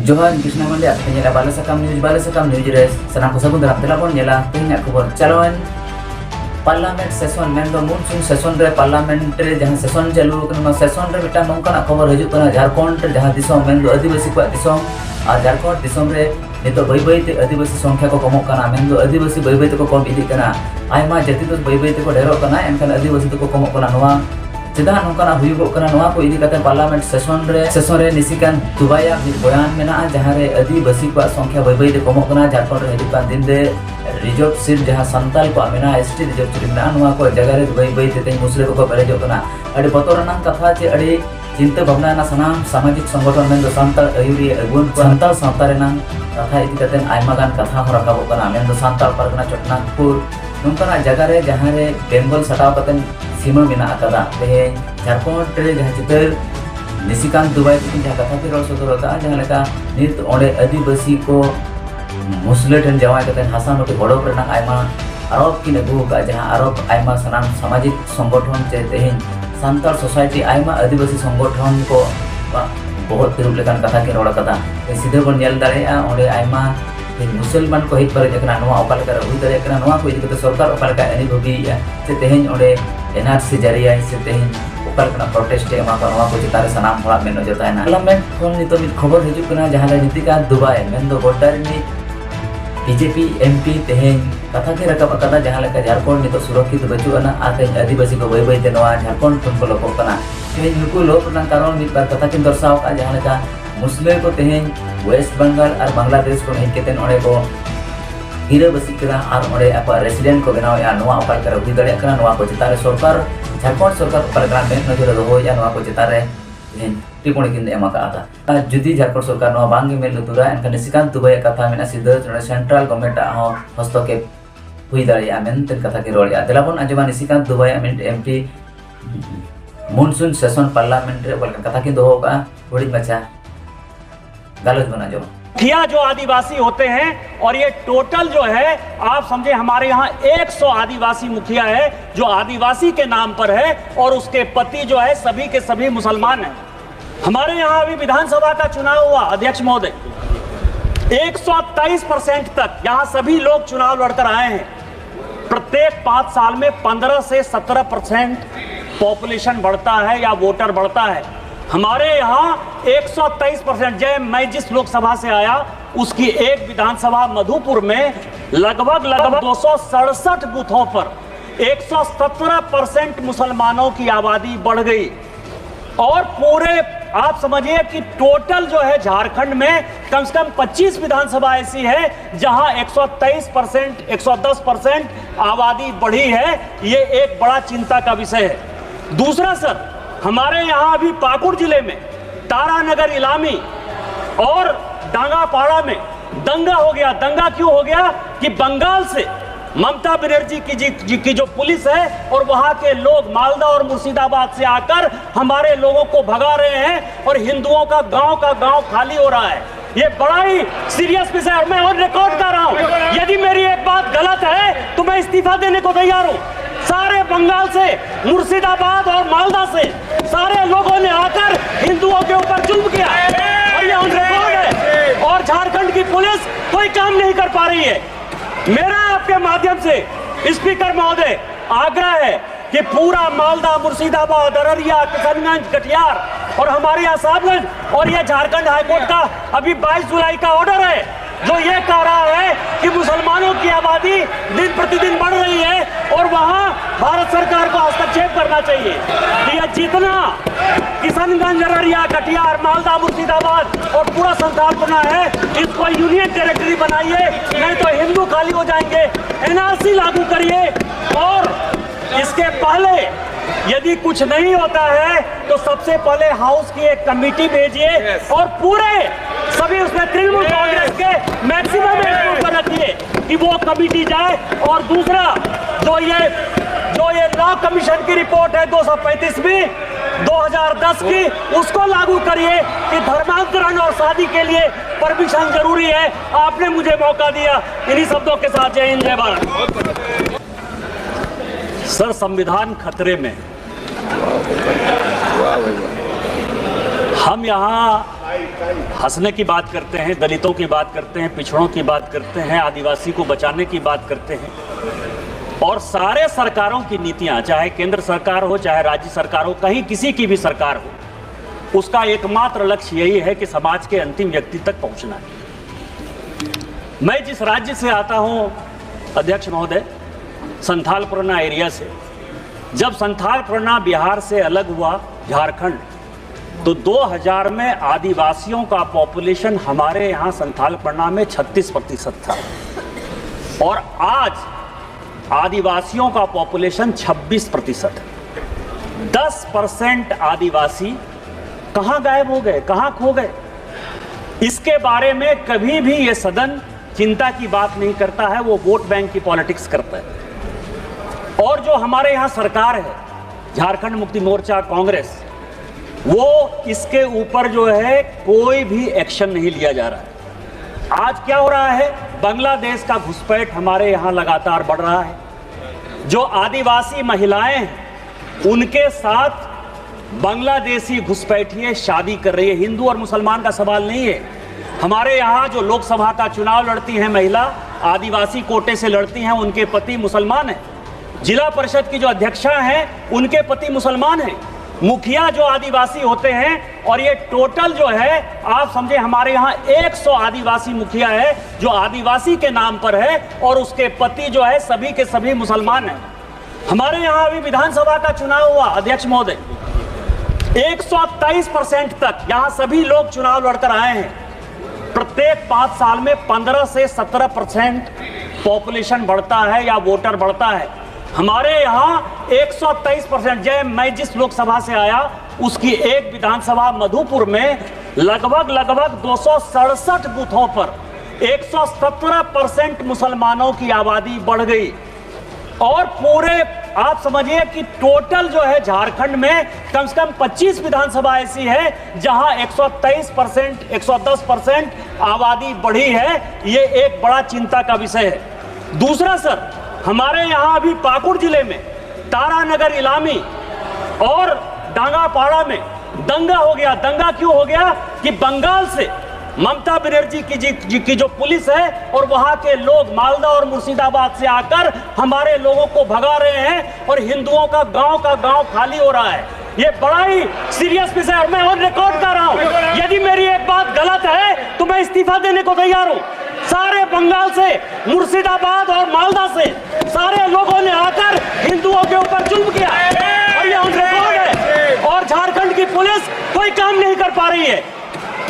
जोहार कृष्णा मंडे आते हैं बाले सकम न्यूज रे सना को सगुन दराम तेलाबन नेला तेहना खबर चलोन पार्लियामेंट सेशन मेन दो मॉनसून सेशन रे पार्लियामेंट रे जहां सेशन चालू कना सेशन रे बेटा नोंकाना खबर हजू कना झारखंड रे जहां दिसोम मेन दो आदिवासी को दिसोम आ झारखंड दिसोम रे नितो बई बई ते आदिवासी संख्या को कमो कना मेन दो आदिवासी बई बई ते को कम इदी कना आयमा जाति दो बई बई ते को ढेरो कना एनखान आदिवासी ते को कमो कना नोवा चेदा नोंकाना हुयुगो कना नोवा को इदी कते पार्लियामेंट सेशन रे निसिकान दुबाया बयान मेना जहां रे आदिवासी को संख्या बई बई ते कमो कना झारखंड रे हिजुकान दिन दे रिजर्व सीट जहां संताल को मेना एसटी रिजर्व सीट मेना नोवा को जगह रे बई बई ते मुस्लिम को पेरेजो कना अडी बतोरना कथा चे अडी चिंता भावना ना सनाम सामाजिक संगठन में दो सांताल अयुरी अगुन सांताल सावता रेना कथा इदी कते आयमा गान कथा हो रखाबो कना मेन दो सांताल परगना चटनागपुर नोंकाना जगह रे जहां रे बेंगल सटाव कते सीमा मेना अकादा ते झारखंड रे जहां चितर निशिकांत दुबई की जहां कथा के रोल सदरता जहां लेका नित ओडे आदिवासी को मुस्लिम ठन जवाय कते हासा नोटे बड़ो रेना आयमा आरोप की नगु का जहां आरोप आयमा सनाम सामाजिक संगठन चे तेहिन सांताल सोसाइटी आयमा आदिवासी संगठन को बहुत तिरुप लेकान कथा के रोड कथा सीधे बन नेल दाड़ेया ओडे आयमा मुसलमान को हित पर जकना नोवा ओका लेका हुई दाड़े कना नोवा को इदी कते सरकार ओका लेका एनी भोगी से तेहिन ओडे एनआरसी जारिया से तेहिन ओका लेका प्रोटेस्ट एमा को नोवा को चितारे सनाम होड़ा में नजर तायना पार्लियामेंट कोन नितो मित खबर हिजु कना जहां रे नीतिका दुबई मेन दो गोटार में बीजेपी एमपी तेहेन कथा के रकब कदा जहां लेका झारखंड नितो सुरक्षित बचुआना आते आदिवासी को बई बई ते नोवा झारखंड तुम को लोको कना तेहेन नुकु लोक ना कारण मित बार कथा के दर्शाव का जहां लेका मुस्लिम को तेहेन वेस्ट बंगाल और बांग्लादेश को हेज केतेन ओडे को गिरा बसी करा और ओडे आप रेसिडेंट को बनाव या नोवा ओका कर हुई दड़े कना नोवा को चितारे सरकार झारखंड सरकार ओका लेका मेन नजर दो या नोवा को चितारे टिप्पणी किन एमा का आता जुदी झारखंड सरकार नोवा बांगे मेल लुतुरा एनखान निशिकांत दुबई कथा मेना सिद्ध सेंट्रल गवर्नमेंट हो हस्तक्षेप हुई दाड़िया मेनते कथा के रोड़िया देलाबन आजमा Nishikant Dubai MP monsoon session parliament रे कथा किन दोहो का बड़ी मचा गालज बना जो मुखिया जो आदिवासी होते हैं और ये टोटल जो है आप समझे हमारे यहाँ 100 आदिवासी मुखिया है जो आदिवासी के नाम पर है और उसके पति जो है सभी के सभी मुसलमान हैं। हमारे यहाँ अभी विधानसभा का चुनाव हुआ अध्यक्ष महोदय 123% तक यहाँ सभी लोग चुनाव लड़कर आए हैं। प्रत्येक 5 साल में 15 से 17% पॉपुलेशन बढ़ता है या वोटर बढ़ता है। हमारे यहाँ 123% जय मैं जिस लोकसभा से आया उसकी एक विधानसभा मधुपुर में लगभग 267 बूथों पर 117% मुसलमानों की आबादी बढ़ गई और पूरे आप समझिए कि टोटल जो है झारखंड में कम से कम 25 विधानसभा ऐसी है जहां 123% 110% आबादी बढ़ी है। ये एक बड़ा चिंता का विषय है। दूसरा सर, हमारे यहाँ अभी पाकुड़ जिले में तारानगर इलामी और डांगापाड़ा में दंगा हो गया। दंगा क्यों हो गया कि बंगाल से ममता बनर्जी की जो पुलिस है और वहां के लोग मालदा और मुर्शिदाबाद से आकर हमारे लोगों को भगा रहे हैं और हिंदुओं का गांव खाली हो रहा है। ये बड़ा ही सीरियस विषय है। मैं और रिकॉर्ड कर रहा हूं, यदि मेरी एक बात गलत है तो मैं इस्तीफा देने को तैयार हूं। सारे बंगाल से, मुर्शिदाबाद और मालदा से सारे लोगों ने आकर हिंदुओं के ऊपर जुल्म किया और ये ऑन रिकॉर्ड है और झारखंड की पुलिस कोई काम नहीं कर पा रही है। मेरा आपके माध्यम से स्पीकर महोदय आग्रह है कि पूरा मालदा, मुर्शिदाबाद, अररिया, किशनगंज, कटिहार और हमारे यहाँ साहबगंज और ये झारखंड हाईकोर्ट का अभी 22 जुलाई का ऑर्डर है जो ये कह रहा है कि मुसलमानों की आबादी दिन प्रतिदिन बढ़ रही है और वहाँ भारत सरकार को हस्तक्षेप करना चाहिए कि यह जितना किशनगंज, अररिया, कटिहार, मालदा, मुर्शिदाबाद और पूरा संथालपना है इसको यूनियन टेरिटरी बनाइए, नहीं तो हिंदू खाली हो जाएंगे। एनआरसी लागू करिए और इसके पहले यदि कुछ नहीं होता है तो सबसे पहले हाउस की एक कमेटी भेजिए और पूरे सभी उसमें तृणमूल कांग्रेस के मैक्सिमम एंट्री पर रखिए कि वो कमेटी जाए। और दूसरा जो ये लॉ कमीशन की रिपोर्ट है 235वीं 2010 की, उसको लागू करिए कि धर्मांतरण और शादी के लिए परमिशन जरूरी है। आपने मुझे मौका दिया। इन्हीं शब्दों के साथ जय हिंद, जय भारत। सर, संविधान खतरे में। हम यहाँ हंसने की बात करते हैं, दलितों की बात करते हैं, पिछड़ों की बात करते हैं, आदिवासी को बचाने की बात करते हैं, और सारे सरकारों की नीतियां, चाहे केंद्र सरकार हो चाहे राज्य सरकार हो, कहीं किसी की भी सरकार हो, उसका एकमात्र लक्ष्य यही है कि समाज के अंतिम व्यक्ति तक पहुंचना है। मैं जिस राज्य से आता हूं अध्यक्ष महोदय, संथाल परगना एरिया से, जब संथाल परगना बिहार से अलग हुआ झारखंड, तो 2000 में आदिवासियों का पॉपुलेशन हमारे यहाँ संथाल परगना में 36% था, और आज आदिवासियों का पॉपुलेशन 26% है। 10% आदिवासी कहाँ गायब हो गए, कहाँ खो गए? इसके बारे में कभी भी ये सदन चिंता की बात नहीं करता है, वो वोट बैंक की पॉलिटिक्स करता है। और जो हमारे यहाँ सरकार है, झारखंड मुक्ति मोर्चा, कांग्रेस, वो इसके ऊपर जो है कोई भी एक्शन नहीं लिया जा रहा है। आज क्या हो रहा है? बांग्लादेश का घुसपैठ हमारे यहाँ लगातार बढ़ रहा है। जो आदिवासी महिलाएं हैं, उनके साथ बांग्लादेशी घुसपैठिए शादी कर रही है। हिंदू और मुसलमान का सवाल नहीं है। हमारे यहाँ जो लोकसभा का चुनाव लड़ती हैं महिला, आदिवासी कोटे से लड़ती हैं, उनके पति मुसलमान हैं। जिला परिषद की जो अध्यक्षा हैं, उनके पति मुसलमान हैं। मुखिया जो आदिवासी होते हैं, और ये टोटल जो है आप समझे हमारे यहाँ 100 आदिवासी मुखिया है जो आदिवासी के नाम पर है, और उसके पति जो है सभी के सभी मुसलमान हैं। हमारे यहाँ अभी विधानसभा का चुनाव हुआ अध्यक्ष महोदय, 123% तक यहाँ सभी लोग चुनाव लड़कर आए हैं। प्रत्येक 5 साल में 15 से 17% पॉपुलेशन बढ़ता है या वोटर बढ़ता है। हमारे यहाँ 123%, जय मैं जिस लोकसभा से आया उसकी एक विधानसभा मधुपुर में लगभग 267 बूथों पर 117% मुसलमानों की आबादी बढ़ गई। और पूरे आप समझिए कि टोटल जो है झारखंड में कम से कम 25 विधानसभा ऐसी है जहां 123%, 110% आबादी बढ़ी है। ये एक बड़ा चिंता का विषय है। दूसरा सर, हमारे यहाँ अभी पाकुड़ जिले में तारानगर, इलामी और डांगापाड़ा में दंगा हो गया। दंगा क्यों हो गया कि बंगाल से ममता बनर्जी की जो पुलिस है और वहां के लोग मालदा और मुर्शिदाबाद से आकर हमारे लोगों को भगा रहे हैं, और हिंदुओं का गांव खाली हो रहा है। ये बड़ा ही सीरियस विषय है, और मैं ऑन रिकॉर्ड कर रहा हूं। यदि मेरी एक बात गलत है तो मैं इस्तीफा देने को तैयार हूं। सारे बंगाल से, मुर्शिदाबाद और मालदा से सारे लोगों ने आकर हिंदुओं के ऊपर जुल्म किया, और ये ऑन रिकॉर्ड है। और झारखंड की पुलिस कोई काम नहीं कर पा रही है।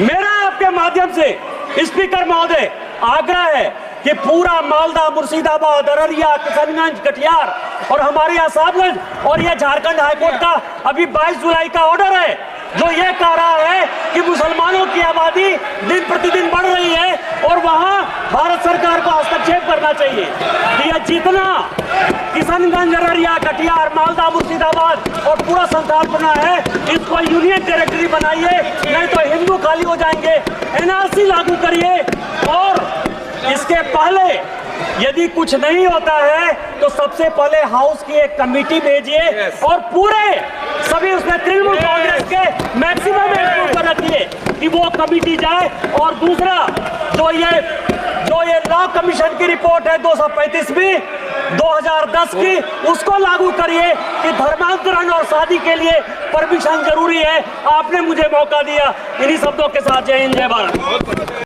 मेरा आपके माध्यम से स्पीकर महोदय आग्रह है कि पूरा मालदा, मुर्शिदाबाद, अररिया, किशनगंज, कटिहार और हमारे यहाँ साहबगंज, और यह झारखंड हाईकोर्ट का अभी 22 जुलाई का ऑर्डर है जो ये कह रहा है कि मुसलमानों की आबादी दिन प्रतिदिन बढ़ रही है, और वहां भारत सरकार को हस्तक्षेप करना चाहिए कि यह जितना किशनगंज, अररिया, कटिहार, मालदा, मुर्शिदाबाद और पूरा संथाल परगना है, इसको यूनियन टेरिटरी बनाइए, नहीं तो हिंदू खाली हो जाएंगे। एनआरसी लागू करिए, और इसके पहले यदि कुछ नहीं होता है तो सबसे पहले हाउस की एक कमेटी भेजिए, और पूरे सभी उसमें तृणमूल कांग्रेस के मैक्सिमम एम्प्लॉय को रखिए कि वो कमेटी जाए। और दूसरा, जो ये लॉ कमीशन की रिपोर्ट है 235वीं 2010 की, उसको लागू करिए कि धर्मांतरण और शादी के लिए परमिशन जरूरी है। आपने मुझे मौका दिया। इन्हीं शब्दों के साथ जय हिंद, जय भारत।